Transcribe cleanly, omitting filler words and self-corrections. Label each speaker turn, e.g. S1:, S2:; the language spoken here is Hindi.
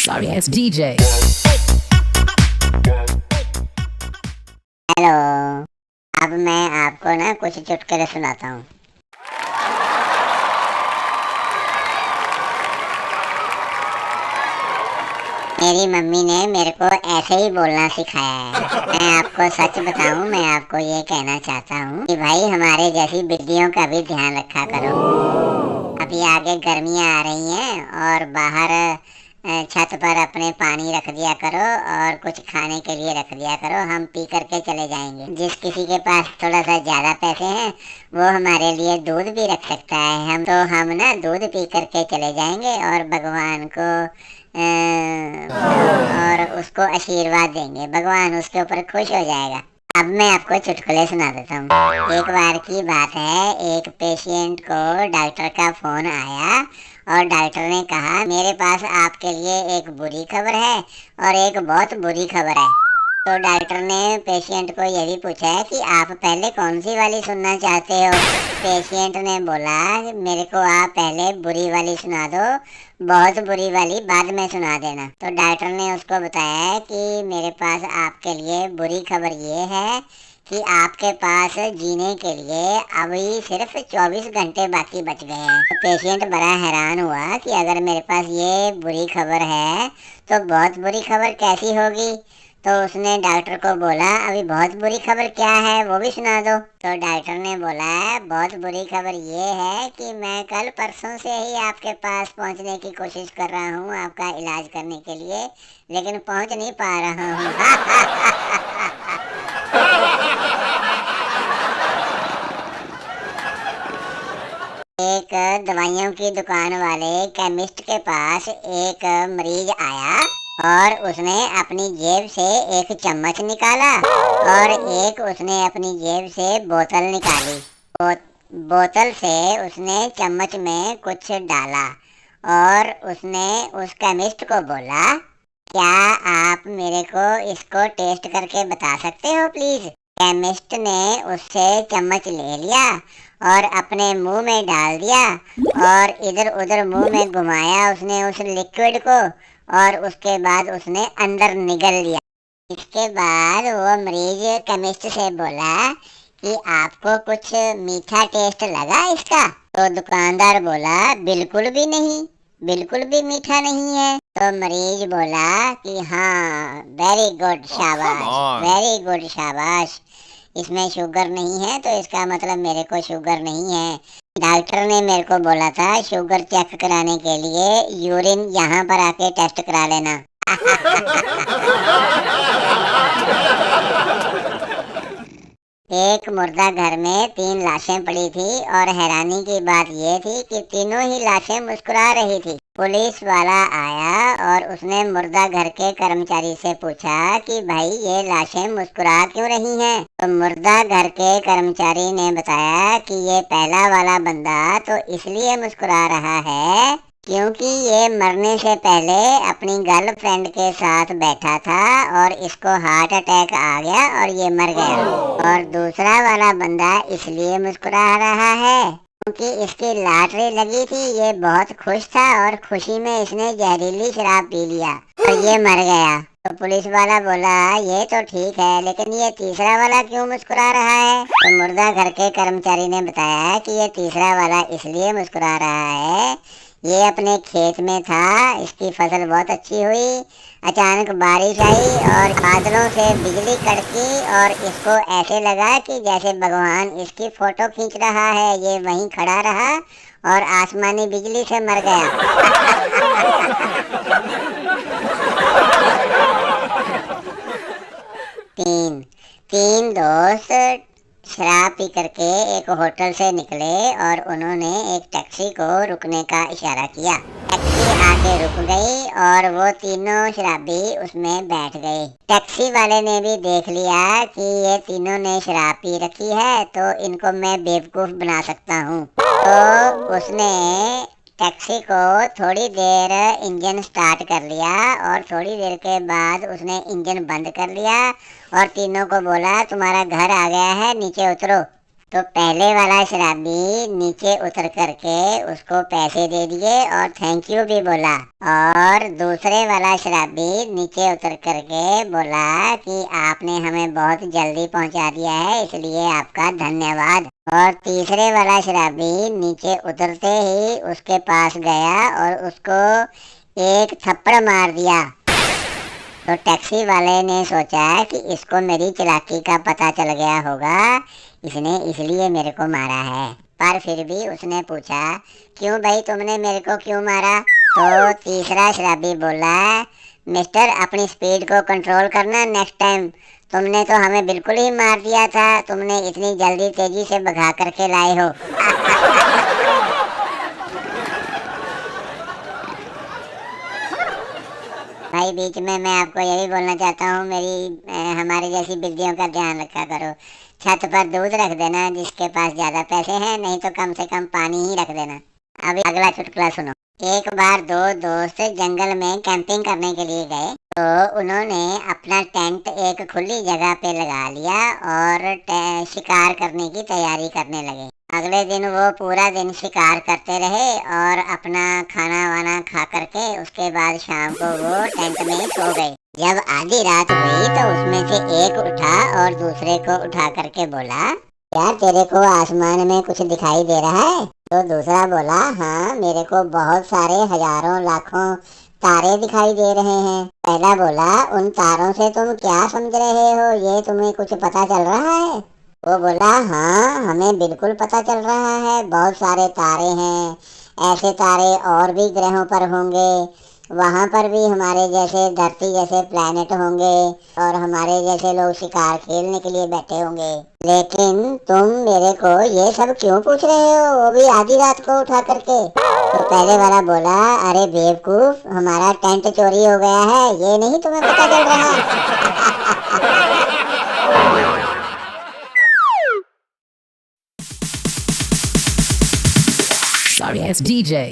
S1: Sorry ass DJ.
S2: हेलो। अब मैं आपको ना कुछ चुटकुले सुनाता हूँ। मेरी मम्मी ने मेरे को ऐसे ही बोलना सिखाया है। मैं आपको सच बताऊं, मैं आपको ये कहना चाहता हूँ कि भाई हमारे जैसी बिल्लियों का भी ध्यान रखा करो। अभी आगे गर्मियाँ आ रही हैं और बाहर छत पर अपने पानी रख दिया करो और कुछ खाने के लिए रख दिया करो, हम पी करके चले जाएंगे। जिस किसी के पास थोड़ा सा ज्यादा पैसे हैं वो हमारे लिए दूध भी रख सकता है। हम ना दूध पी करके चले जाएंगे और भगवान को और उसको आशीर्वाद देंगे, भगवान उसके ऊपर खुश हो जाएगा। अब मैं आपको चुटकुले सुना देता हूँ। एक बार की बात है, एक पेशेंट को डॉक्टर का फोन आया और डॉक्टर ने कहा मेरे पास आपके लिए एक बुरी खबर है और एक बहुत बुरी खबर है। तो डॉक्टर ने पेशेंट को ये भी पूछा है कि आप पहले कौन सी वाली सुनना चाहते हो। पेशेंट ने बोला मेरे को आप पहले बुरी वाली सुना दो, बहुत बुरी वाली बाद में सुना देना। तो डॉक्टर ने उसको बताया कि मेरे पास आपके लिए बुरी खबर ये है कि आपके पास जीने के लिए अभी सिर्फ 24 घंटे बाकी बच गए हैं। तो पेशेंट बड़ा हैरान हुआ कि अगर मेरे पास ये बुरी खबर है तो बहुत बुरी खबर कैसी होगी। तो उसने डॉक्टर को बोला अभी बहुत बुरी खबर क्या है वो भी सुना दो। तो डॉक्टर ने बोला बहुत बुरी खबर ये है कि मैं कल परसों से ही आपके पास पहुंचने की कोशिश कर रहा हूँ आपका इलाज करने के लिए, लेकिन पहुंच नहीं पा रहा हूँ। एक दवाइयों की दुकान वाले केमिस्ट के पास एक मरीज आया और उसने अपनी जेब से एक चम्मच निकाला और एक उसने अपनी जेब से बोतल निकाली। बोतल से उसने चम्मच में कुछ डाला और उसने उस केमिस्ट को बोला क्या आप मेरे को इसको टेस्ट करके बता सकते हो प्लीज। केमिस्ट ने उससे चम्मच ले लिया और अपने मुंह में डाल दिया और इधर उधर मुंह में घुमाया उसने उस लिक्विड को और उसके बाद उसने अंदर निगल लिया। इसके बाद वो मरीज केमिस्ट से बोला कि आपको कुछ मीठा टेस्ट लगा इसका। तो दुकानदार बोला बिल्कुल भी नहीं, बिल्कुल भी मीठा नहीं है। तो मरीज बोला कि हाँ वेरी गुड शाबाश, वेरी गुड शाबाश, इसमें शुगर नहीं है तो इसका मतलब मेरे को शुगर नहीं है। डॉक्टर ने मेरे को बोला था शुगर चेक कराने के लिए यूरिन यहाँ पर आके टेस्ट करा लेना। एक मुर्दा घर में 3 लाशें पड़ी थी और हैरानी की बात यह थी कि तीनों ही लाशें मुस्कुरा रही थी। पुलिस वाला आया और उसने मुर्दा घर के कर्मचारी से पूछा कि भाई ये लाशें मुस्कुरा क्यों रही हैं। तो मुर्दा घर के कर्मचारी ने बताया कि ये पहला वाला बंदा तो इसलिए मुस्कुरा रहा है क्योंकि ये मरने से पहले अपनी गर्लफ्रेंड के साथ बैठा था और इसको हार्ट अटैक आ गया और ये मर गया। और दूसरा वाला बंदा इसलिए मुस्कुरा रहा है क्योंकि इसकी लॉटरी लगी थी, ये बहुत खुश था और खुशी में इसने जहरीली शराब पी लिया और ये मर गया। तो पुलिस वाला बोला ये तो ठीक है लेकिन ये तीसरा वाला क्यों मुस्कुरा रहा है। तो मुर्दा घर के कर्मचारी ने बताया कि ये तीसरा वाला इसलिए मुस्कुरा रहा है, ये अपने खेत में था, इसकी फसल बहुत अच्छी हुई, अचानक बारिश आई और बादलों से बिजली कड़की और इसको ऐसे लगा कि जैसे भगवान इसकी फोटो खींच रहा है। ये वहीं खड़ा रहा और आसमानी बिजली से मर गया। तीन दोस्त शराब पी करके एक होटल से निकले और उन्होंने एक टैक्सी को रुकने का इशारा किया। टैक्सी आके रुक गई और वो तीनों शराबी उसमें बैठ गए। टैक्सी वाले ने भी देख लिया कि ये तीनों ने शराब पी रखी है तो इनको मैं बेवकूफ बना सकता हूँ। तो उसने टैक्सी को थोड़ी देर इंजन स्टार्ट कर लिया और थोड़ी देर के बाद उसने इंजन बंद कर लिया और तीनों को बोला तुम्हारा घर आ गया है, नीचे उतरो। तो पहले वाला शराबी नीचे उतर करके उसको पैसे दे दिए और थैंक यू भी बोला, और दूसरे वाला शराबी नीचे उतर करके बोला कि आपने हमें बहुत जल्दी पहुंचा दिया है, इसलिए आपका धन्यवाद। और तीसरे वाला शराबी नीचे उतरते ही उसके पास गया और उसको एक थप्पड़ मार दिया। तो टैक्सी वाले ने सोचा कि इसको मेरी चालाकी का पता चल गया होगा, इसने इसलिए मेरे को मारा है। पर फिर भी उसने पूछा, क्यों भाई, तुमने मेरे को क्यों मारा? तो तीसरा शराबी बोला, मिस्टर अपनी स्पीड को कंट्रोल करना नेक्स्ट टाइम, तुमने तो हमें बिल्कुल ही मार दिया था, तुमने इतनी जल्दी तेजी से भगा करके लाए हो। भाई बीच में मैं आपको यही बोलना चाहता हूँ, हमारी जैसी बिल्लियों का ध्यान रखा करो। छत पर दूध रख देना जिसके पास ज्यादा पैसे हैं, नहीं तो कम से कम पानी ही रख देना। अभी अगला चुटकुला सुनो। एक बार दो दोस्त जंगल में कैंपिंग करने के लिए गए, तो उन्होंने अपना टेंट एक खुली जगह पे लगा लिया और शिकार करने की तैयारी करने लगे। अगले दिन वो पूरा दिन शिकार करते रहे और अपना खाना वाना खा करके उसके बाद शाम को वो टेंट में सो गए। जब आधी रात हुई तो उसमें से एक उठा और दूसरे को उठा करके बोला, यार तेरे को आसमान में कुछ दिखाई दे रहा है? तो दूसरा बोला, हाँ मेरे को बहुत सारे हजारों लाखों तारे दिखाई दे रहे हैं। पहला बोला, उन तारों से तुम क्या समझ रहे हो, ये तुम्हें कुछ पता चल रहा है? वो बोला, हाँ हमें बिल्कुल पता चल रहा है, बहुत सारे तारे हैं, ऐसे तारे और भी ग्रहों पर होंगे, वहां पर भी हमारे जैसे धरती जैसे प्लैनेट होंगे और हमारे जैसे लोग शिकार खेलने के लिए बैठे होंगे। लेकिन तुम मेरे को ये सब क्यों पूछ रहे हो, वो भी आधी रात को उठा करके? तो पहले वाला बोला, अरे बेवकूफ, हमारा टेंट चोरी हो गया है, ये नहीं तुम्हें पता चल रहा?
S1: Sorry ass DJ.